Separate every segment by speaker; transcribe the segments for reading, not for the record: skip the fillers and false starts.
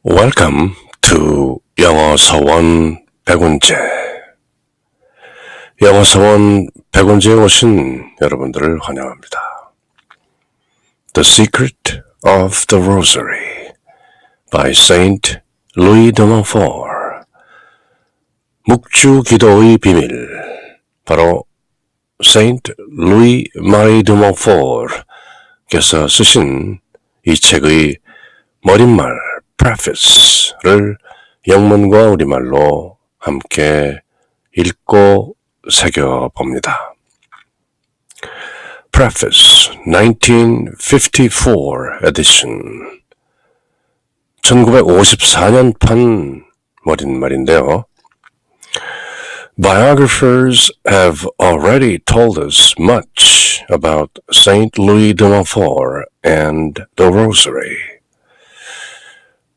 Speaker 1: Welcome to 영어 서원 백운재. 영어 서원 백운재에 오신 여러분들을 환영합니다. The Secret of the Rosary by Saint Louis de Montfort. 묵주 기도의 비밀. 바로 Saint Louis Marie de Montfort께서 쓰신 이 책의 머릿말 preface를 영문과 우리말로 함께 읽고 새겨봅니다. Preface 1954 edition 1954년판 머릿말인데요. Biographers have already told us much about Saint Louis de Montfort and the Rosary.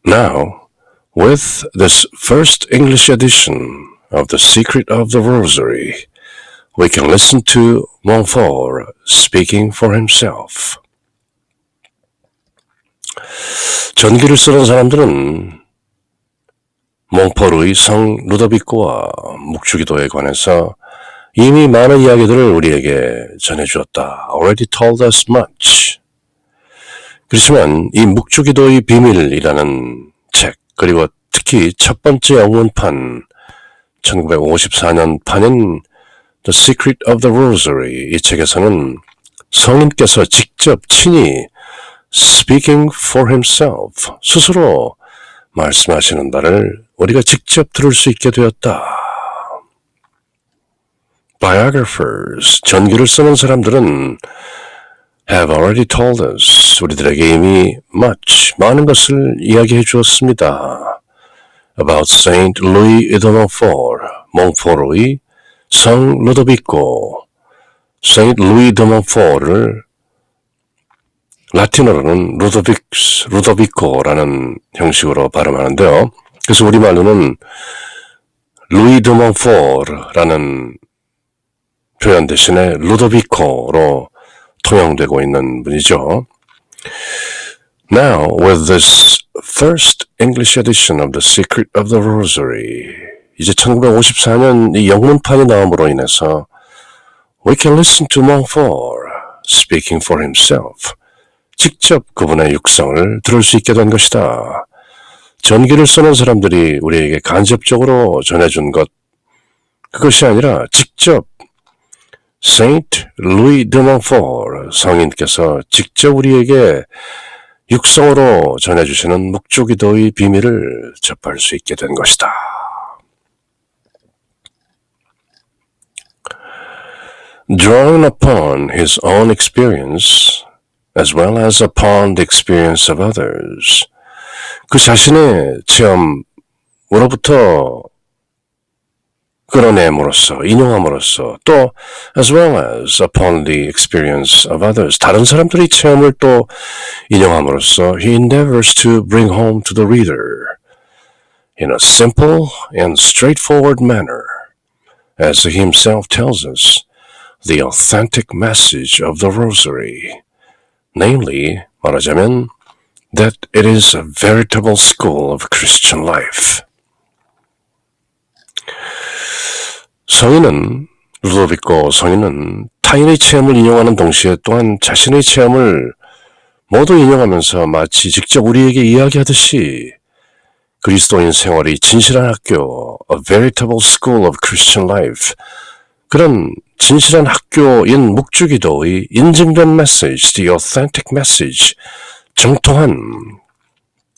Speaker 1: Now, with this first English edition of The Secret of the Rosary, we can listen to Montfort speaking for himself. 전기를 쓰는 사람들은 몽포르의 성 루도비코와 묵주기도에 관해서 이미 많은 이야기들을 우리에게 전해주었다. Already told us much. 그렇지만 이 묵주기도의 비밀이라는 책, 그리고 특히 첫 번째 영문판 1954년 판인 The Secret of the Rosary 이 책에서는 성인께서 직접 친히 speaking for himself 스스로 말씀하시는 바를 우리가 직접 들을 수 있게 되었다. Biographers, 전기를 쓰는 사람들은 have already told us, 우리들에게 이미 많은 것을 이야기해 주었습니다. About Saint Louis de Montfort, 몽포르의 성 루도비코, Saint Louis de Montfort를 라틴어로는 루도비코라는 형식으로 발음하는데요. 그래서 우리말로는 루이 드 몽포르라는 표현 대신에 루도비코로 통용되고 있는 분이죠. Now, with this first English edition of The Secret of the Rosary, 이제 1954년 이 영문판이 나옴으로 인해서 we can listen to Montfort speaking for himself. 직접 그분의 육성을 들을 수 있게 된 것이다. 전기를 쓰는 사람들이 우리에게 간접적으로 전해준 것, 그것이 아니라 직접 Saint Louis de Montfort 성인께서 직접 우리에게 육성으로 전해주시는 묵주기도의 비밀을 접할 수 있게 된 것이다. Drawing upon his own experience as well as upon the experience of others, 그 자신의 체험으로부터 끌어내므로써, 인용함으로써, 또 as well as upon the experience of others, 다른 사람들의 체험을 또 인용함으로써 he endeavors to bring home to the reader in a simple and straightforward manner, as he himself tells us, the authentic message of the Rosary, namely, 말하자면, that it is a veritable school of Christian life. 루도비코 성인은 타인의 체험을 인용하는 동시에 또한 자신의 체험을 모두 인용하면서 마치 직접 우리에게 이야기하듯이 그리스도인 생활이 진실한 학교, a veritable school of Christian life, 그런 진실한 학교인 묵주기도의 인증된 메시지, the authentic message, 정통한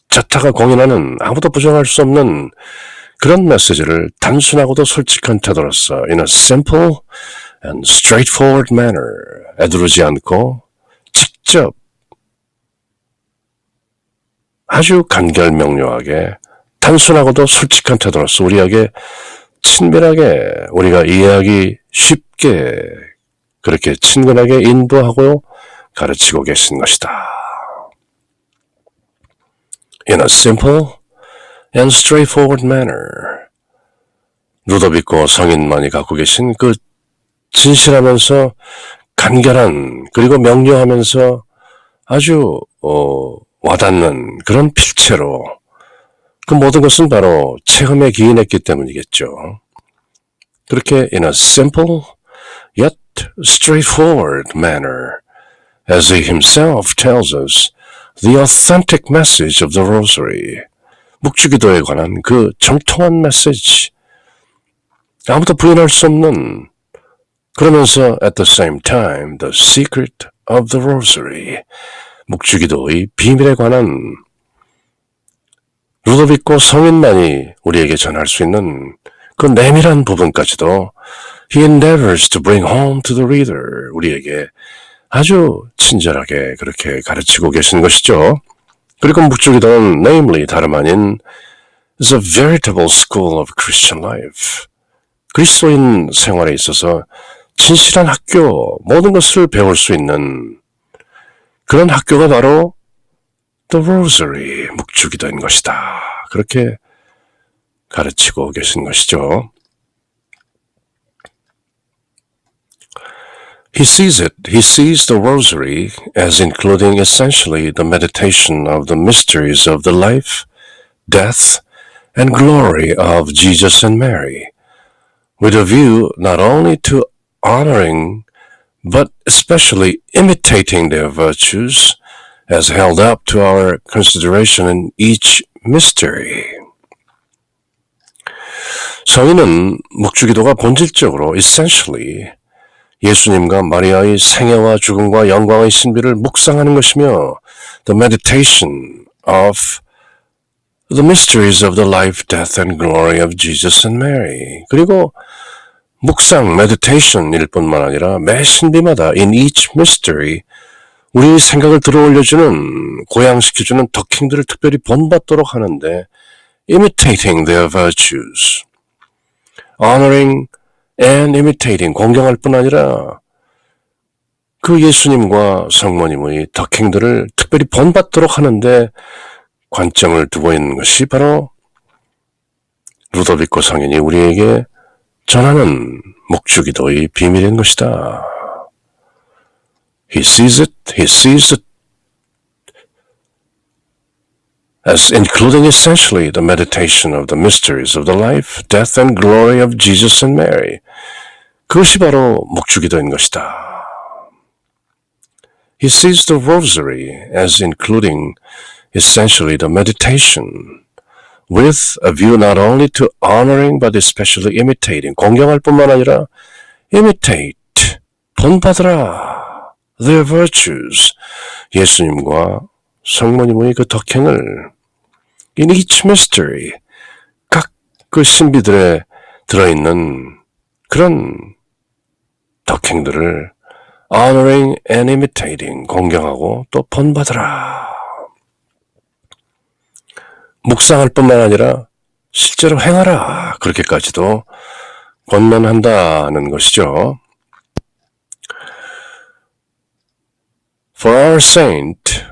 Speaker 1: 자타가 공인하는 아무도 부정할 수 없는 그런 메시지를 단순하고도 솔직한 태도로서 in a simple and straightforward manner, 애두르지 않고 직접 아주 간결명료하게 단순하고도 솔직한 태도로서 우리에게 친밀하게 우리가 이해하기 쉽게 그렇게 친근하게 인도하고 가르치고 계신 것이다. In a simple and straightforward manner. 루도비코 성인만이 갖고 계신 그 진실하면서 간결한 그리고 명료하면서 아주 와닿는 그런 필체로 그 모든 것은 바로 체험에 기인했기 때문이겠죠. 그렇게 in a simple yet straightforward manner, as he himself tells us, the authentic message of the Rosary, 묵주기도에 관한 그 정통한 메시지, 아무도 부인할 수 없는, 그러면서 at the same time the secret of the Rosary, 묵주기도의 비밀에 관한 루도빅고 성인만이 우리에게 전할 수 있는 그 내밀한 부분까지도 he endeavors to bring home to the reader, 우리에게 아주 친절하게 그렇게 가르치고 계신 것이죠. 그리고 묵주기도는 namely 다름 아닌 is a veritable school of Christian life. 그리스도인 생활에 있어서 진실한 학교, 모든 것을 배울 수 있는 그런 학교가 바로 The Rosary, 묵주기도인 것이다. 그렇게 가르치고 계신 것이죠. He sees the Rosary as including essentially the meditation of the mysteries of the life, death, and glory of Jesus and Mary, with a view not only to honoring but especially imitating their virtues as held up to our consideration in each mystery. 성인은 묵주기도가 본질적으로 essentially 예수님과 마리아의 생애와 죽음과 영광의 신비를 묵상하는 것이며 the meditation of the mysteries of the life, death, and glory of Jesus and Mary. 그리고 묵상, meditation일 뿐만 아니라 매 신비마다 in each mystery 우리의 생각을 들어올려주는, 고양시켜주는 덕행들을 특별히 본받도록 하는데 imitating their virtues, honoring and imitating, 공경할 뿐 아니라 그 예수님과 성모님의 덕행들을 특별히 본받도록 하는데 관점을 두고 있는 것이 바로 루도빅고 성인이 우리에게 전하는 묵주기도의 비밀인 것이다. He sees it as including essentially the meditation of the mysteries of the life, death, and glory of Jesus and Mary. 그것이 바로 묵주기도인 것이다. He sees the Rosary as including essentially the meditation, with a view not only to honoring but especially imitating, 공경할 뿐만 아니라 imitate, 본받으라, their virtues, 예수님과 성모님의 그 덕행을 in each mystery, 각 그 신비들에 들어있는 그런 덕행들을 honoring and imitating, 공경하고 또 본받으라. 묵상할 뿐만 아니라 실제로 행하라. 그렇게까지도 권면한다는 것이죠. For our saint,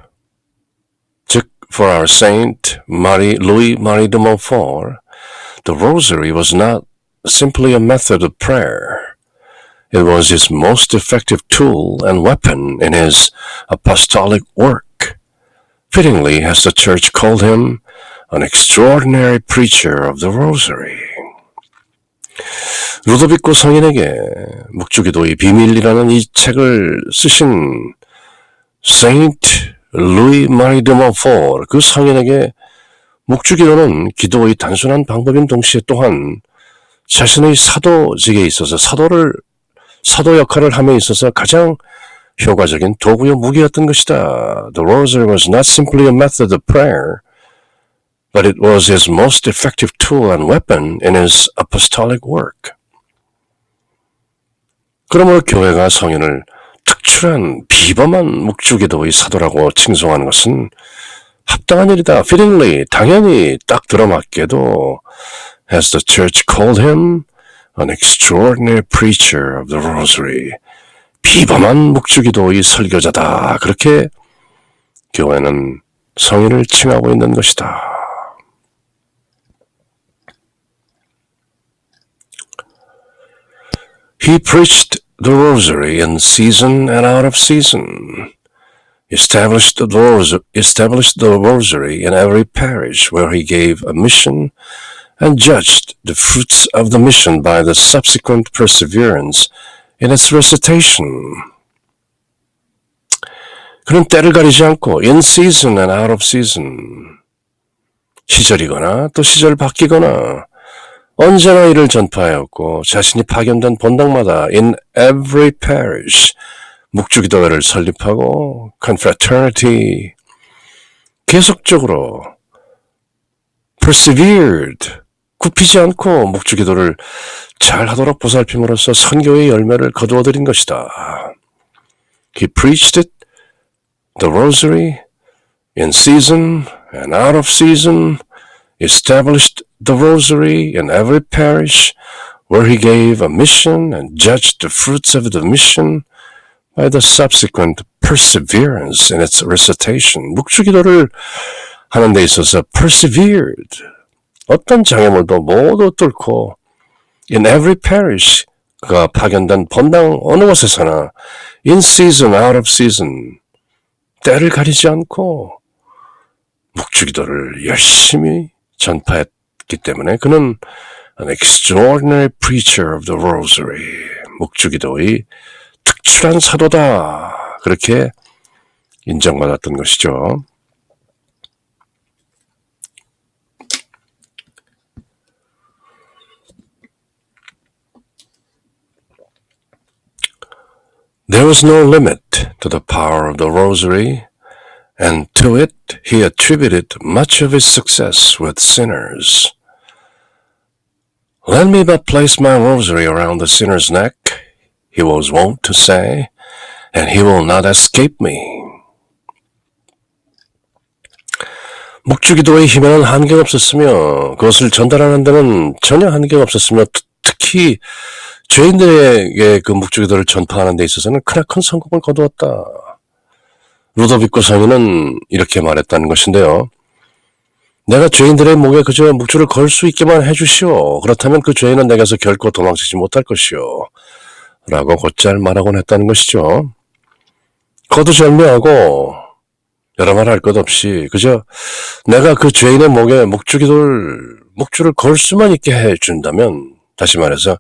Speaker 1: 즉 for our saint Louis Marie de Montfort, the Rosary was not simply a method of prayer. It was his most effective tool and weapon in his apostolic work. Fittingly has the Church called him an extraordinary preacher of the Rosary. 루도빅고 성인에게 묵주기도의 비밀이라는 이 책을 쓰신 Saint Louis Marie de Montfort, 그 성인에게 묵주기도는 기도의 단순한 방법인 동시에 또한 자신의 사도직에 있어서 사도 역할을 함에 있어서 가장 효과적인 도구요 무기였던 것이다. The Rosary was not simply a method of prayer, but it was his most effective tool and weapon in his apostolic work. 그러므로 교회가 성인을 특출한 비범한 묵주기도의 사도라고 칭송하는 것은 합당한 일이다. Fittingly, 당연히 딱 들어맞게도 has the church called him an extraordinary preacher of the Rosary. 비범한 묵주기도의 설교자다. 그렇게 교회는 성인을 칭하고 있는 것이다. He preached the Rosary in season and out of season. established the rosary in every parish where he gave a mission and judged the fruits of the mission by the subsequent perseverance in its recitation. 그는 때를 가리지 않고 in season and out of season, 시절이거나 또 시절 바뀌거나 언제나 이를 전파하였고 자신이 파견된 본당마다 in every parish 묵주기도회를 설립하고 confraternity 계속적으로 persevered 굽히지 않고 묵주기도를 잘하도록 보살핌으로써 선교의 열매를 거두어들인 것이다. He preached it, the rosary, in season and out of season, established the rosary in every parish where he gave a mission and judged the fruits of the mission by the subsequent perseverance in its recitation. 묵주기도를 하는 데 있어서 persevered. 어떤 장애물도 모두 뚫고 in every parish 그가 파견된 본당 어느 곳에서나 in season, out of season 때를 가리지 않고 묵주기도를 열심히 전파했기 때문에 그는 an extraordinary preacher of the rosary 묵주기도의 특출한 사도다 그렇게 인정받았던 것이죠. There was no limit to the power of the rosary, and to it he attributed much of his success with sinners. Let me but place my rosary around the sinner's neck, he was wont to say, and he will not escape me. 묵주기도의 힘에는 한계가 없었으며 그것을 전달하는 데는 전혀 한계가 없었으며 특히 죄인들에게 그 묵주기도를 전파하는 데 있어서는 크나큰 성공을 거두었다. 루도비코 성인은 이렇게 말했다는 것인데요. 내가 죄인들의 목에 그저 묵주를 걸 수 있게만 해주시오. 그렇다면 그 죄인은 내게서 결코 도망치지 못할 것이오. 라고 곧잘 말하곤 했다는 것이죠. 거두절미하고 여러 말 할 것 없이 그저 내가 그 죄인의 목에 묵주를 걸 수만 있게 해준다면, 다시 말해서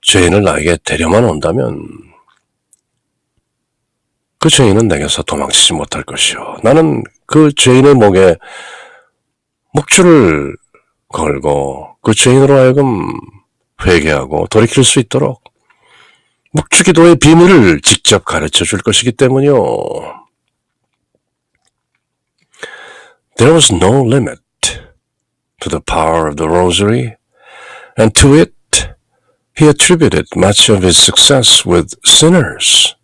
Speaker 1: 죄인을 나에게 데려만 온다면 그 죄인은 내게서 도망치지 못할 것이요. 나는 그 죄인의 목에 묵주를 걸고 그 죄인으로 하여금 회개하고 돌이킬 수 있도록 묵주기도의 비밀을 직접 가르쳐 줄 것이기 때문이요. There was no limit to the power of the rosary, and to it he attributed much of his success with sinners.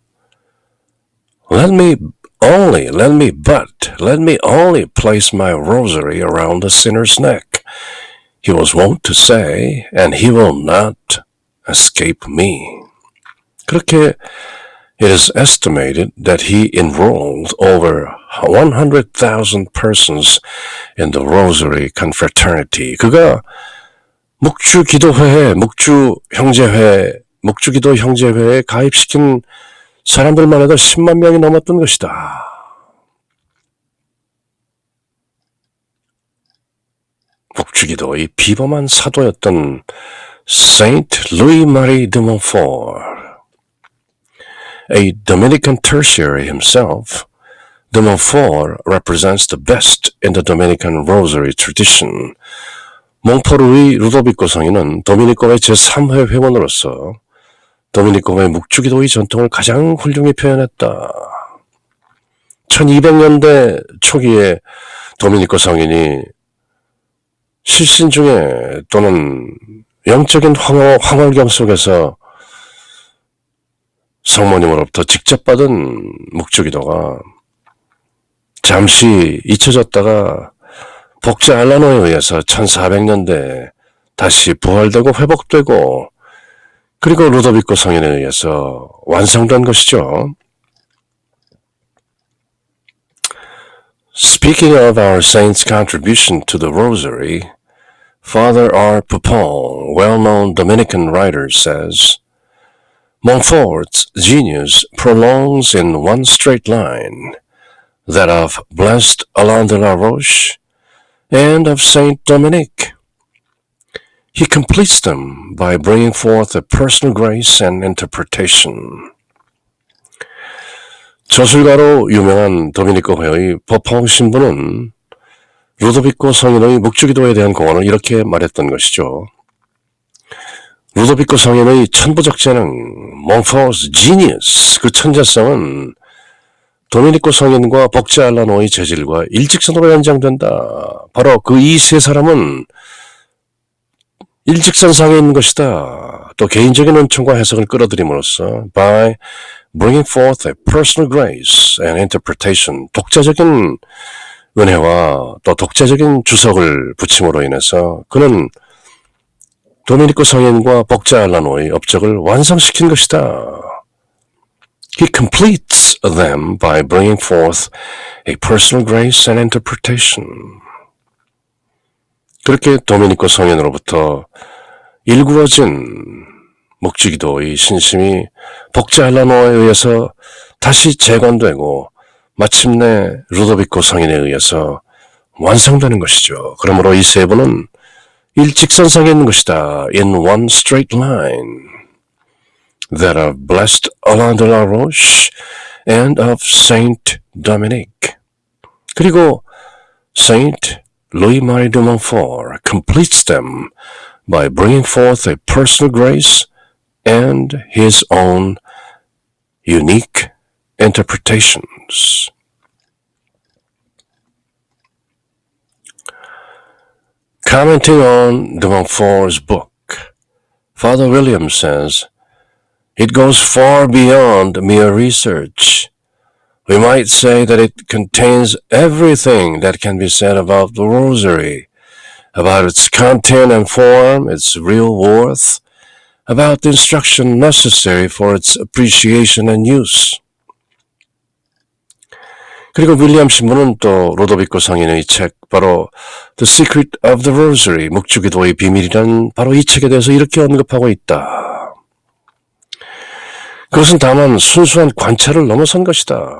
Speaker 1: Let me only place my rosary around the sinner's neck, he was wont to say, and he will not escape me. 그렇게 it is estimated that he enrolled over 100,000 persons in the Rosary Confraternity. 그가 묵주기도 형제회에 가입시킨 사람들만 해도 10만 명이 넘었던 것이다. 묵주기도의 비범한 사도였던 Saint Louis-Marie de Montfort, a Dominican tertiary himself, de Montfort represents the best in the Dominican Rosary tradition. 몽포르의 루도비코 성인은 도미니코의 제3회 회원으로서 도미니코의 묵주기도의 전통을 가장 훌륭히 표현했다. 1200년대 초기에 도미니코 성인이 실신 중에 또는 영적인 황홀경 속에서 성모님으로부터 직접 받은 묵주기도가 잠시 잊혀졌다가 복자 알라노에 의해서 1400년대에 다시 부활되고 회복되고 그리고 루도비코 성인에 의해서 완성된 것이죠. Speaking of our saint's contribution to the Rosary, Father R. Pupon, well-known Dominican writer, says, Montfort's genius prolongs in one straight line, that of Blessed Alain de la Roche and of Saint Dominic. He completes them by bringing forth a personal grace and interpretation. 저술가로 유명한 도미니코 회의 버펑 신부는 루도비코 성인의 묵주기도에 대한 공언을 이렇게 말했던 것이죠. 루도비코 성인의 천부적 재능, 몽포르's genius, 그 천재성은 도미니코 성인과 복제 알라노의 재질과 일직선으로 연장된다. 바로 그 이 세 사람은 일직선상에 있는 것이다. 또 개인적인 은총과 해석을 끌어들임으로써 by bringing forth a personal grace and interpretation, 독자적인 은혜와 또 독자적인 주석을 붙임으로 인해서 그는 도미니코 성인과 복제 알라노의 업적을 완성시킨 것이다. He completes them by bringing forth a personal grace and interpretation. 그렇게 도미니코 성인으로부터 일구어진 묵주기도의 신심이 복제 알라노에 의해서 다시 재건되고 마침내 루도비코 성인에 의해서 완성되는 것이죠. 그러므로 이 세 분은 일직선상에 있는 것이다. In one straight line. That of Blessed Alain de la Roche and of Saint Dominic. 그리고 Saint Louis-Marie de Montfort completes them by bringing forth a personal grace and his own unique interpretations. Commenting on de Montfort's book, Father William says, it goes far beyond mere research. We might say that it contains everything that can be said about the Rosary, about its content and form, its real worth, about the instruction necessary for its appreciation and use. 그리고 윌리엄 신부는 또 로도비코 성인의 책, 바로 The Secret of the Rosary, 묵주기도의 비밀이라는 바로 이 책에 대해서 이렇게 언급하고 있다. 그것은 다만 순수한 관찰을 넘어선 것이다.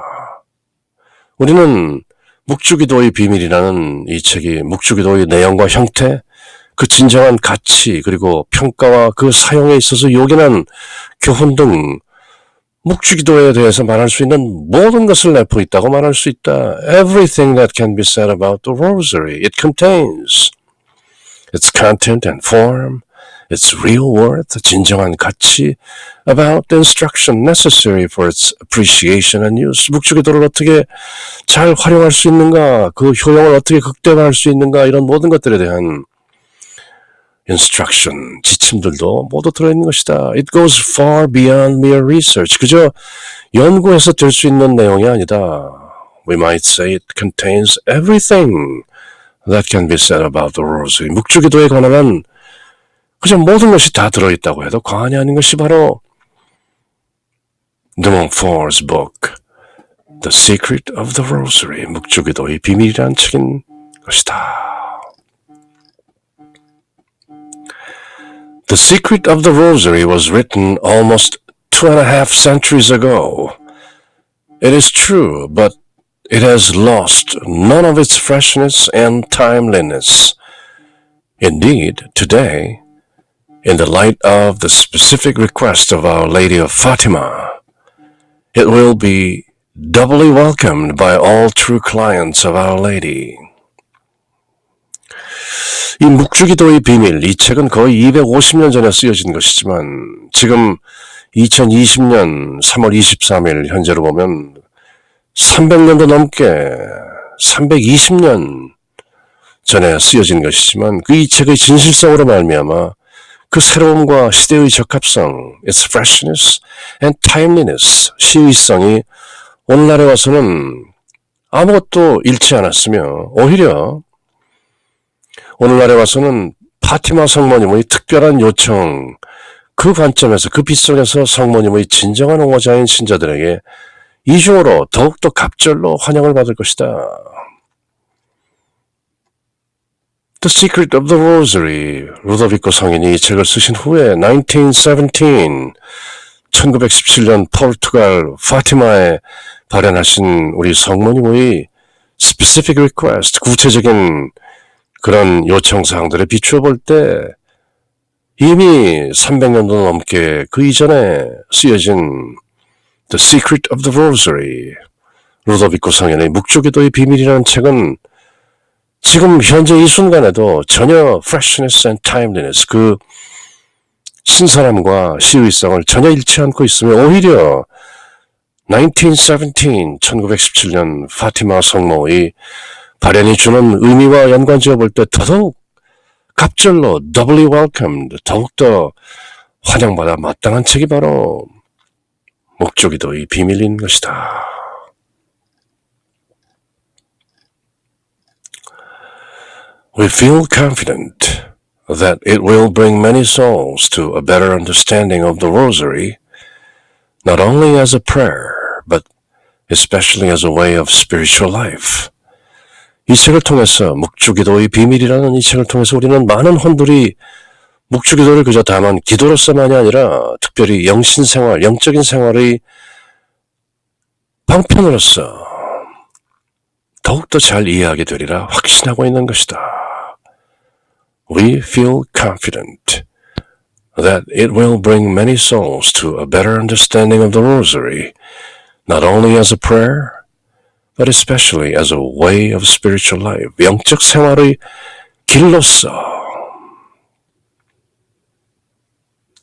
Speaker 1: 우리는 묵주기도의 비밀이라는 이 책이 묵주기도의 내용과 형태, 그 진정한 가치, 그리고 평가와 그 사용에 있어서 요긴한 교훈 등 묵주기도에 대해서 말할 수 있는 모든 것을 내포 있다고 말할 수 있다. Everything that can be said about the Rosary, it contains its content and form, its real worth, 진정한 가치, about the instruction necessary for its appreciation and use. 묵주기도를 어떻게 잘 활용할 수 있는가, 그 효용을 어떻게 극대화할 수 있는가, 이런 모든 것들에 대한 instruction, 지침들도 모두 들어있는 것이다. It goes far beyond mere research. 그저 연구해서 될 수 있는 내용이 아니다. We might say it contains everything that can be said about the Rosary. 묵주기도에 관한 그저 모든 것이 다 들어있다고 해도 과언이 아닌 것이 바로 de Montfort's book, The Secret of the Rosary, 묵주기도의 비밀이라는 책인 것이다. The Secret of the Rosary was written almost 2.5 centuries ago. It is true, but it has lost none of its freshness and timeliness. Indeed, today, in the light of the specific request of Our Lady of Fatima, it will be doubly welcomed by all true clients of Our Lady. 이 묵주기도의 비밀, 이 책은 거의 250년 전에 쓰여진 것이지만 지금 2020년 3월 23일 현재로 보면 300년도 넘게 320년 전에 쓰여진 것이지만 그 이 책의 진실성으로 말미암아 그 새로움과 시대의 적합성, its freshness and timeliness, 시의성이 오늘날에 와서는 아무것도 잃지 않았으며 오히려 오늘날에 와서는 파티마 성모님의 특별한 요청, 그 관점에서, 그 빛 속에서 성모님의 진정한 옹호자인 신자들에게 이중으로 더욱더 갑절로 환영을 받을 것이다. The Secret of the Rosary, 루도비코 성인이 이 책을 쓰신 후에 1917, 1917년 포르투갈 파티마에 발현하신 우리 성모님의 specific request, 구체적인 그런 요청사항들에 비추어 볼 때 이미 300년도 넘게 그 이전에 쓰여진 The Secret of the Rosary, 루도비코 성현의 묵주기도의 비밀이라는 책은 지금 현재 이 순간에도 전혀 freshness and timeliness, 그 신선함과 시의성을 전혀 잃지 않고 있으며 오히려 1917년 파티마 성모의 발현이 주는 의미와 연관지어 볼 때 더더욱 갑절로 doubly welcomed, 더욱더 환영받아 마땅한 책이 바로 묵주기도의 비밀인 것이다. We feel confident that it will bring many souls to a better understanding of the Rosary, not only as a prayer, but especially as a way of spiritual life. 이 책을 통해서 묵주기도의 비밀이라는 이 책을 통해서 우리는 많은 혼들이 묵주기도를 그저 다만 기도로서만이 아니라 특별히 영신생활, 영적인 생활의 방편으로서 더욱더 잘 이해하게 되리라 확신하고 있는 것이다. We feel confident that it will bring many souls to a better understanding of the Rosary, not only as a prayer, but especially as a way of spiritual life. 영적 생활의 길로서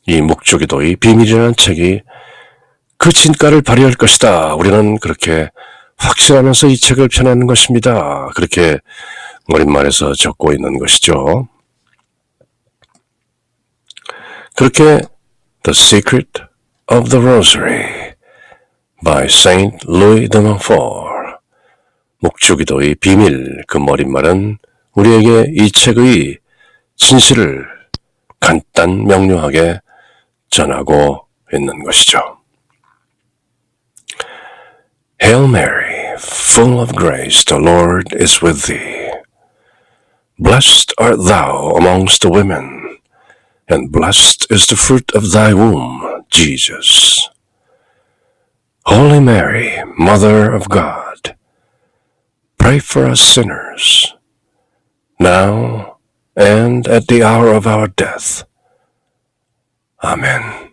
Speaker 1: 이 묵주기도의 비밀이라는 책이 그 진가를 발휘할 것이다. 우리는 그렇게 확신하면서 이 책을 펴내는 것입니다. 그렇게 머릿말에서 적고 있는 것이죠. 그렇게 The Secret of the Rosary by Saint Louis de Montfort, 묵주기도의 비밀, 그 머릿말은 우리에게 이 책의 진실을 간단 명료하게 전하고 있는 것이죠. Hail Mary, full of grace, the Lord is with thee. Blessed art thou amongst the women, and blessed is the fruit of thy womb, Jesus. Holy Mary, Mother of God, pray for us sinners, now and at the hour of our death. Amen.